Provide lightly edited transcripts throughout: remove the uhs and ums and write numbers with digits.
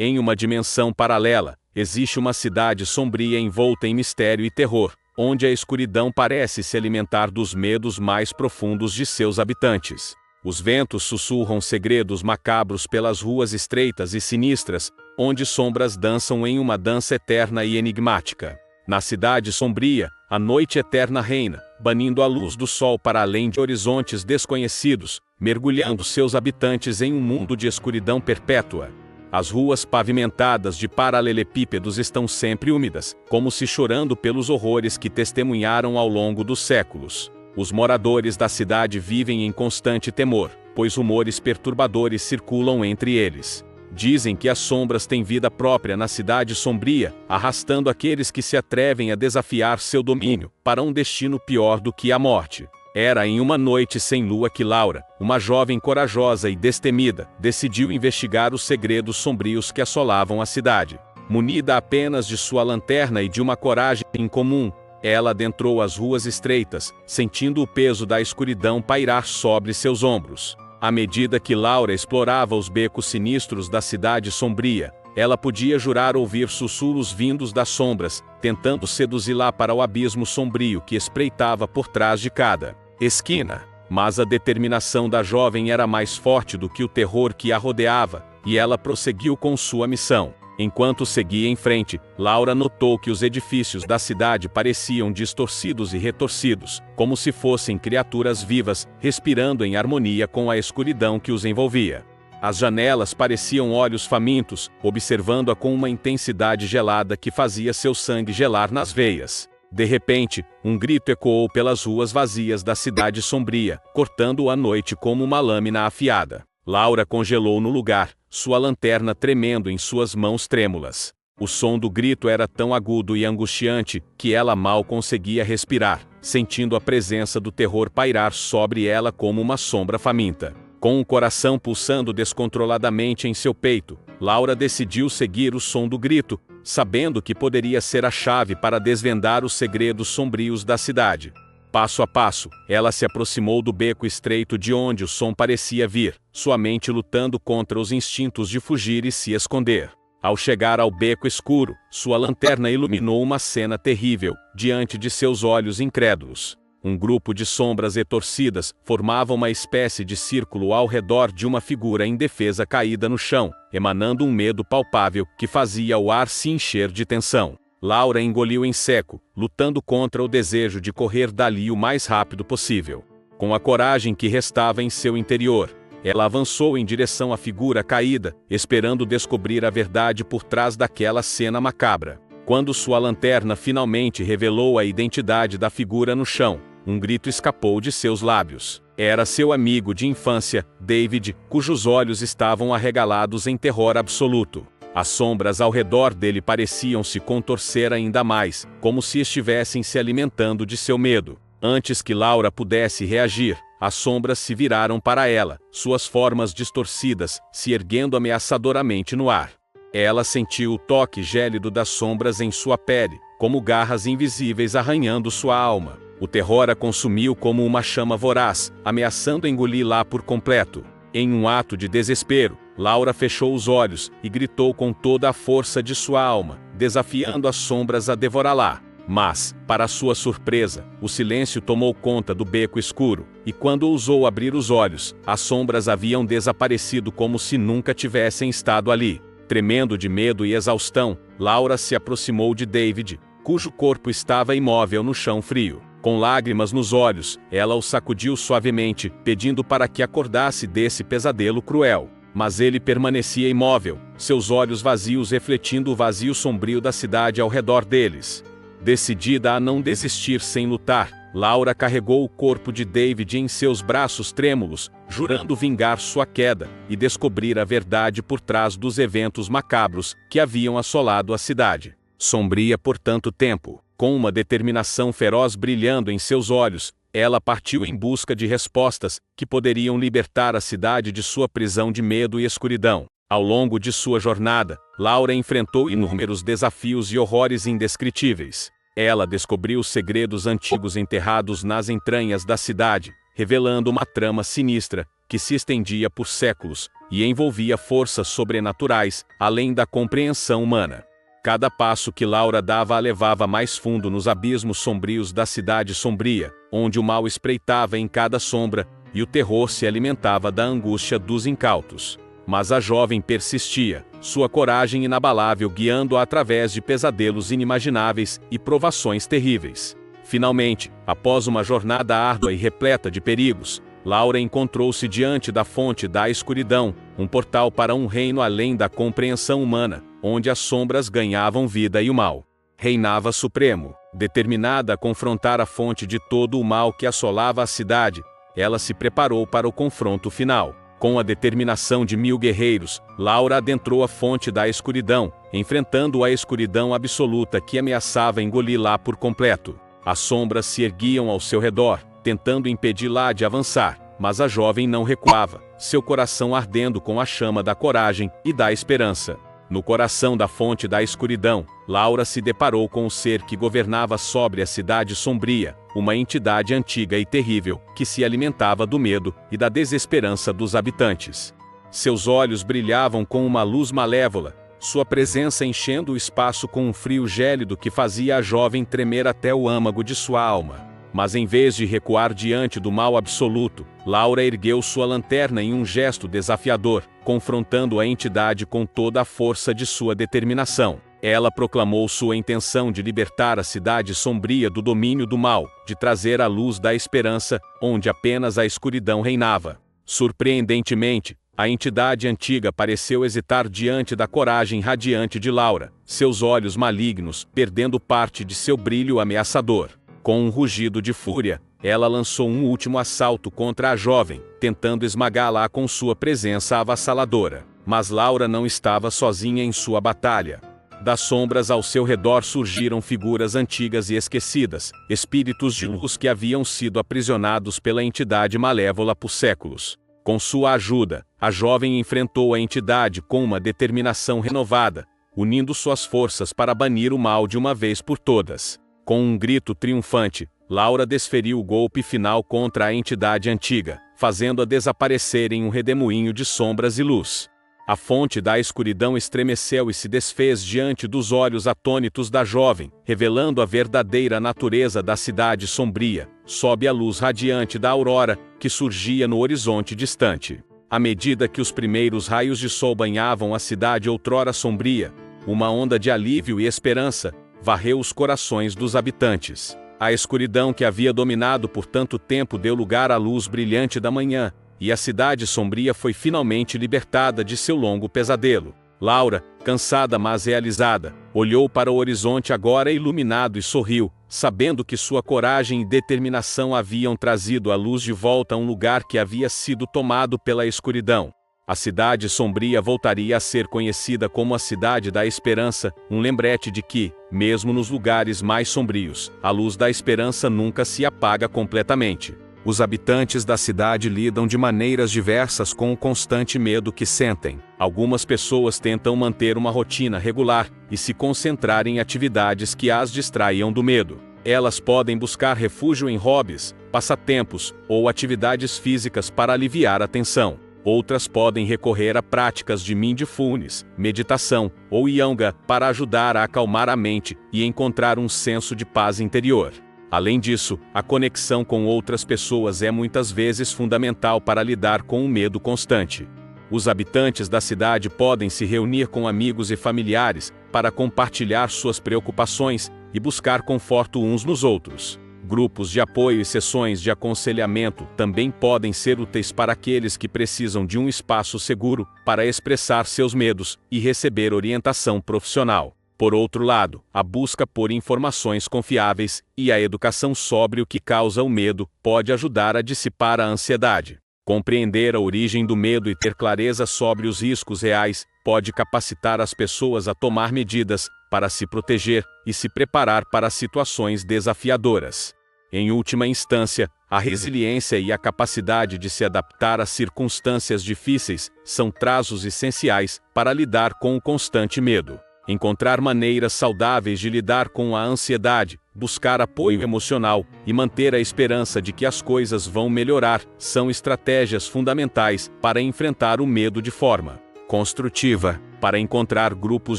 Em uma dimensão paralela, existe uma cidade sombria envolta em mistério e terror, onde a escuridão parece se alimentar dos medos mais profundos de seus habitantes. Os ventos sussurram segredos macabros pelas ruas estreitas e sinistras, onde sombras dançam em uma dança eterna e enigmática. Na cidade sombria, a noite eterna reina, banindo a luz do sol para além de horizontes desconhecidos, mergulhando seus habitantes em um mundo de escuridão perpétua. As ruas pavimentadas de paralelepípedos estão sempre úmidas, como se chorando pelos horrores que testemunharam ao longo dos séculos. Os moradores da cidade vivem em constante temor, pois rumores perturbadores circulam entre eles. Dizem que as sombras têm vida própria na cidade sombria, arrastando aqueles que se atrevem a desafiar seu domínio, para um destino pior do que a morte. Era em uma noite sem lua que Laura, uma jovem corajosa e destemida, decidiu investigar os segredos sombrios que assolavam a cidade. Munida apenas de sua lanterna e de uma coragem incomum, ela adentrou as ruas estreitas, sentindo o peso da escuridão pairar sobre seus ombros. À medida que Laura explorava os becos sinistros da cidade sombria, ela podia jurar ouvir sussurros vindos das sombras, tentando seduzi-la para o abismo sombrio que espreitava por trás de cada esquina. Mas a determinação da jovem era mais forte do que o terror que a rodeava, e ela prosseguiu com sua missão. Enquanto seguia em frente, Laura notou que os edifícios da cidade pareciam distorcidos e retorcidos, como se fossem criaturas vivas, respirando em harmonia com a escuridão que os envolvia. As janelas pareciam olhos famintos, observando-a com uma intensidade gelada que fazia seu sangue gelar nas veias. De repente, um grito ecoou pelas ruas vazias da cidade sombria, cortando a noite como uma lâmina afiada. Laura congelou no lugar, sua lanterna tremendo em suas mãos trêmulas. O som do grito era tão agudo e angustiante que ela mal conseguia respirar, sentindo a presença do terror pairar sobre ela como uma sombra faminta. Com o coração pulsando descontroladamente em seu peito, Laura decidiu seguir o som do grito, sabendo que poderia ser a chave para desvendar os segredos sombrios da cidade. Passo a passo, ela se aproximou do beco estreito de onde o som parecia vir, sua mente lutando contra os instintos de fugir e se esconder. Ao chegar ao beco escuro, sua lanterna iluminou uma cena terrível, diante de seus olhos incrédulos. Um grupo de sombras retorcidas formava uma espécie de círculo ao redor de uma figura indefesa caída no chão, emanando um medo palpável que fazia o ar se encher de tensão. Laura engoliu em seco, lutando contra o desejo de correr dali o mais rápido possível. Com a coragem que restava em seu interior, ela avançou em direção à figura caída, esperando descobrir a verdade por trás daquela cena macabra. Quando sua lanterna finalmente revelou a identidade da figura no chão, um grito escapou de seus lábios. Era seu amigo de infância, David, cujos olhos estavam arregalados em terror absoluto. As sombras ao redor dele pareciam se contorcer ainda mais, como se estivessem se alimentando de seu medo. Antes que Laura pudesse reagir, as sombras se viraram para ela, suas formas distorcidas, se erguendo ameaçadoramente no ar. Ela sentiu o toque gélido das sombras em sua pele, como garras invisíveis arranhando sua alma. O terror a consumiu como uma chama voraz, ameaçando engoli-la por completo. Em um ato de desespero, Laura fechou os olhos e gritou com toda a força de sua alma, desafiando as sombras a devorá-la. Mas, para sua surpresa, o silêncio tomou conta do beco escuro, e quando ousou abrir os olhos, as sombras haviam desaparecido como se nunca tivessem estado ali. Tremendo de medo e exaustão, Laura se aproximou de David, cujo corpo estava imóvel no chão frio. Com lágrimas nos olhos, ela o sacudiu suavemente, pedindo para que acordasse desse pesadelo cruel. Mas ele permanecia imóvel, seus olhos vazios refletindo o vazio sombrio da cidade ao redor deles. Decidida a não desistir sem lutar, Laura carregou o corpo de David em seus braços trêmulos, jurando vingar sua queda e descobrir a verdade por trás dos eventos macabros que haviam assolado a cidade. Sombria por tanto tempo, com uma determinação feroz brilhando em seus olhos, ela partiu em busca de respostas que poderiam libertar a cidade de sua prisão de medo e escuridão. Ao longo de sua jornada, Laura enfrentou inúmeros desafios e horrores indescritíveis. Ela descobriu segredos antigos enterrados nas entranhas da cidade, revelando uma trama sinistra, que se estendia por séculos, e envolvia forças sobrenaturais, além da compreensão humana. Cada passo que Laura dava a levava mais fundo nos abismos sombrios da Cidade Sombria, onde o mal espreitava em cada sombra, e o terror se alimentava da angústia dos incautos. Mas a jovem persistia, sua coragem inabalável guiando-a através de pesadelos inimagináveis e provações terríveis. Finalmente, após uma jornada árdua e repleta de perigos, Laura encontrou-se diante da fonte da escuridão, um portal para um reino além da compreensão humana, onde as sombras ganhavam vida e o mal reinava supremo. Determinada a confrontar a fonte de todo o mal que assolava a cidade, ela se preparou para o confronto final. Com a determinação de 1000 guerreiros, Laura adentrou a fonte da escuridão, enfrentando a escuridão absoluta que ameaçava engoli-la por completo. As sombras se erguiam ao seu redor, tentando impedi-la de avançar, mas a jovem não recuava, seu coração ardendo com a chama da coragem e da esperança. No coração da fonte da escuridão, Laura se deparou com o ser que governava sobre a Cidade Sombria, uma entidade antiga e terrível, que se alimentava do medo e da desesperança dos habitantes. Seus olhos brilhavam com uma luz malévola, sua presença enchendo o espaço com um frio gélido que fazia a jovem tremer até o âmago de sua alma. Mas em vez de recuar diante do mal absoluto, Laura ergueu sua lanterna em um gesto desafiador, confrontando a entidade com toda a força de sua determinação. Ela proclamou sua intenção de libertar a Cidade Sombria do domínio do mal, de trazer a luz da esperança, onde apenas a escuridão reinava. Surpreendentemente, a entidade antiga pareceu hesitar diante da coragem radiante de Laura, seus olhos malignos perdendo parte de seu brilho ameaçador. Com um rugido de fúria, ela lançou um último assalto contra a jovem, tentando esmagá-la com sua presença avassaladora. Mas Laura não estava sozinha em sua batalha. Das sombras ao seu redor surgiram figuras antigas e esquecidas, espíritos de luz que haviam sido aprisionados pela entidade malévola por séculos. Com sua ajuda, a jovem enfrentou a entidade com uma determinação renovada, unindo suas forças para banir o mal de uma vez por todas. Com um grito triunfante, Laura desferiu o golpe final contra a entidade antiga, fazendo-a desaparecer em um redemoinho de sombras e luz. A fonte da escuridão estremeceu e se desfez diante dos olhos atônitos da jovem, revelando a verdadeira natureza da Cidade Sombria, sob a luz radiante da aurora, que surgia no horizonte distante. À medida que os primeiros raios de sol banhavam a cidade outrora sombria, uma onda de alívio e esperança varreu os corações dos habitantes. A escuridão que havia dominado por tanto tempo deu lugar à luz brilhante da manhã, e a Cidade Sombria foi finalmente libertada de seu longo pesadelo. Laura, cansada mas realizada, olhou para o horizonte agora iluminado e sorriu, sabendo que sua coragem e determinação haviam trazido a luz de volta a um lugar que havia sido tomado pela escuridão. A Cidade Sombria voltaria a ser conhecida como a Cidade da Esperança, um lembrete de que, mesmo nos lugares mais sombrios, a luz da esperança nunca se apaga completamente. Os habitantes da cidade lidam de maneiras diversas com o constante medo que sentem. Algumas pessoas tentam manter uma rotina regular e se concentrar em atividades que as distraiam do medo. Elas podem buscar refúgio em hobbies, passatempos ou atividades físicas para aliviar a tensão. Outras podem recorrer a práticas de mindfulness, meditação ou yoga para ajudar a acalmar a mente e encontrar um senso de paz interior. Além disso, a conexão com outras pessoas é muitas vezes fundamental para lidar com o medo constante. Os habitantes da cidade podem se reunir com amigos e familiares para compartilhar suas preocupações e buscar conforto uns nos outros. Grupos de apoio e sessões de aconselhamento também podem ser úteis para aqueles que precisam de um espaço seguro para expressar seus medos e receber orientação profissional. Por outro lado, a busca por informações confiáveis e a educação sobre o que causa o medo pode ajudar a dissipar a ansiedade. Compreender a origem do medo e ter clareza sobre os riscos reais pode capacitar as pessoas a tomar medidas para se proteger e se preparar para situações desafiadoras. Em última instância, a resiliência e a capacidade de se adaptar a circunstâncias difíceis são traços essenciais para lidar com o constante medo. Encontrar maneiras saudáveis de lidar com a ansiedade, buscar apoio emocional e manter a esperança de que as coisas vão melhorar são estratégias fundamentais para enfrentar o medo de forma construtiva. Para encontrar grupos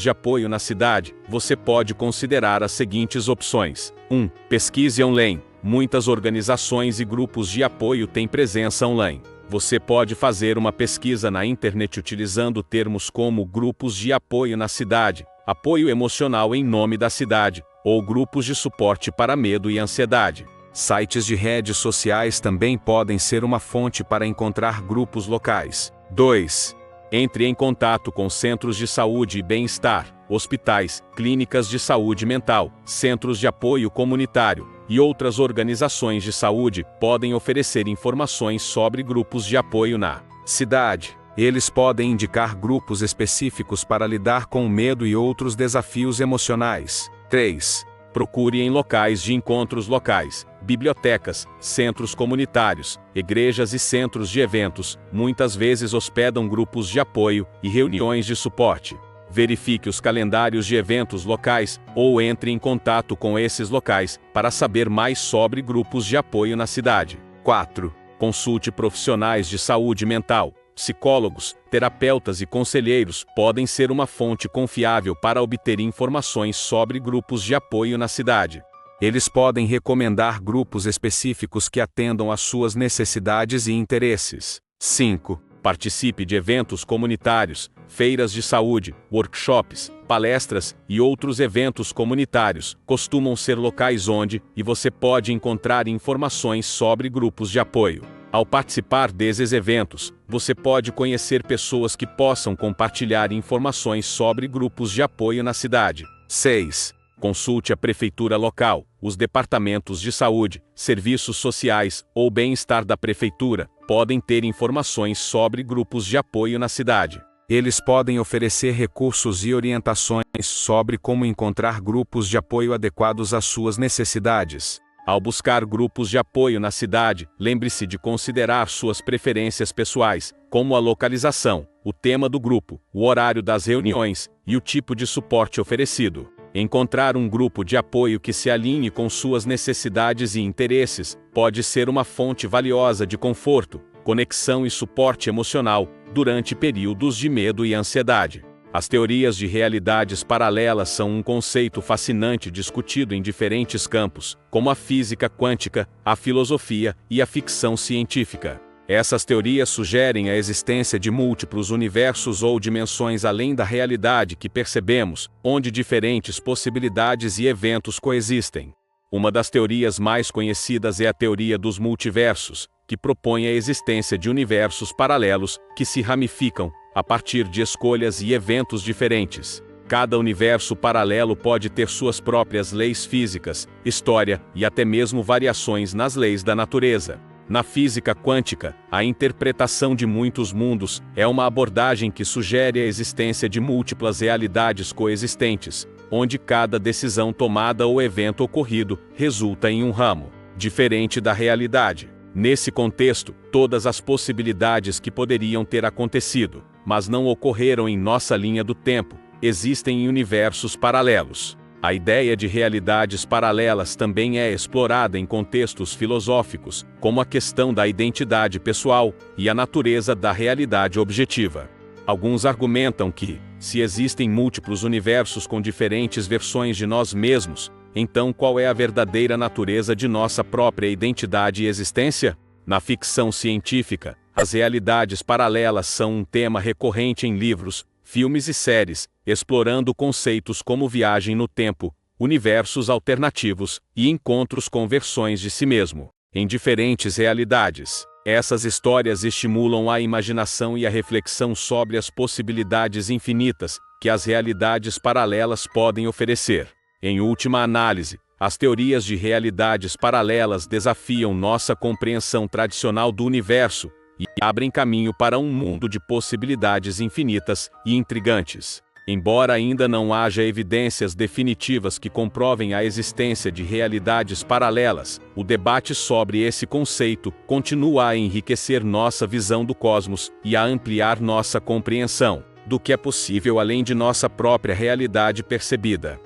de apoio na cidade, você pode considerar as seguintes opções. 1. Pesquise online. Muitas organizações e grupos de apoio têm presença online. Você pode fazer uma pesquisa na internet utilizando termos como grupos de apoio na cidade, apoio emocional em nome da cidade, ou grupos de suporte para medo e ansiedade. Sites de redes sociais também podem ser uma fonte para encontrar grupos locais. 2. Entre em contato com centros de saúde e bem-estar, hospitais, clínicas de saúde mental, centros de apoio comunitário e outras organizações de saúde podem oferecer informações sobre grupos de apoio na cidade. Eles podem indicar grupos específicos para lidar com o medo e outros desafios emocionais. 3. Procure em locais de encontros locais, bibliotecas, centros comunitários, igrejas e centros de eventos, muitas vezes hospedam grupos de apoio e reuniões de suporte. Verifique os calendários de eventos locais ou entre em contato com esses locais para saber mais sobre grupos de apoio na cidade. 4. Consulte profissionais de saúde mental. Psicólogos, terapeutas e conselheiros podem ser uma fonte confiável para obter informações sobre grupos de apoio na cidade. Eles podem recomendar grupos específicos que atendam às suas necessidades e interesses. 5. Participe de eventos comunitários, feiras de saúde, workshops, palestras e outros eventos comunitários costumam ser locais onde você pode encontrar informações sobre grupos de apoio. Ao participar desses eventos, você pode conhecer pessoas que possam compartilhar informações sobre grupos de apoio na cidade. 6. Consulte a prefeitura local, os departamentos de saúde, serviços sociais ou bem-estar da prefeitura podem ter informações sobre grupos de apoio na cidade. Eles podem oferecer recursos e orientações sobre como encontrar grupos de apoio adequados às suas necessidades. Ao buscar grupos de apoio na cidade, lembre-se de considerar suas preferências pessoais, como a localização, o tema do grupo, o horário das reuniões e o tipo de suporte oferecido. Encontrar um grupo de apoio que se alinhe com suas necessidades e interesses pode ser uma fonte valiosa de conforto, conexão e suporte emocional durante períodos de medo e ansiedade. As teorias de realidades paralelas são um conceito fascinante discutido em diferentes campos, como a física quântica, a filosofia e a ficção científica. Essas teorias sugerem a existência de múltiplos universos ou dimensões além da realidade que percebemos, onde diferentes possibilidades e eventos coexistem. Uma das teorias mais conhecidas é a teoria dos multiversos, que propõe a existência de universos paralelos que se ramificam a partir de escolhas e eventos diferentes. Cada universo paralelo pode ter suas próprias leis físicas, história e até mesmo variações nas leis da natureza. Na física quântica, a interpretação de muitos mundos é uma abordagem que sugere a existência de múltiplas realidades coexistentes, onde cada decisão tomada ou evento ocorrido resulta em um ramo diferente da realidade. Nesse contexto, todas as possibilidades que poderiam ter acontecido, mas não ocorreram em nossa linha do tempo, existem em universos paralelos. A ideia de realidades paralelas também é explorada em contextos filosóficos, como a questão da identidade pessoal e a natureza da realidade objetiva. Alguns argumentam que, se existem múltiplos universos com diferentes versões de nós mesmos, então qual é a verdadeira natureza de nossa própria identidade e existência? Na ficção científica, as realidades paralelas são um tema recorrente em livros, filmes e séries, explorando conceitos como viagem no tempo, universos alternativos e encontros com versões de si mesmo, em diferentes realidades. Essas histórias estimulam a imaginação e a reflexão sobre as possibilidades infinitas que as realidades paralelas podem oferecer. Em última análise, as teorias de realidades paralelas desafiam nossa compreensão tradicional do universo e abrem caminho para um mundo de possibilidades infinitas e intrigantes. Embora ainda não haja evidências definitivas que comprovem a existência de realidades paralelas, o debate sobre esse conceito continua a enriquecer nossa visão do cosmos e a ampliar nossa compreensão do que é possível além de nossa própria realidade percebida.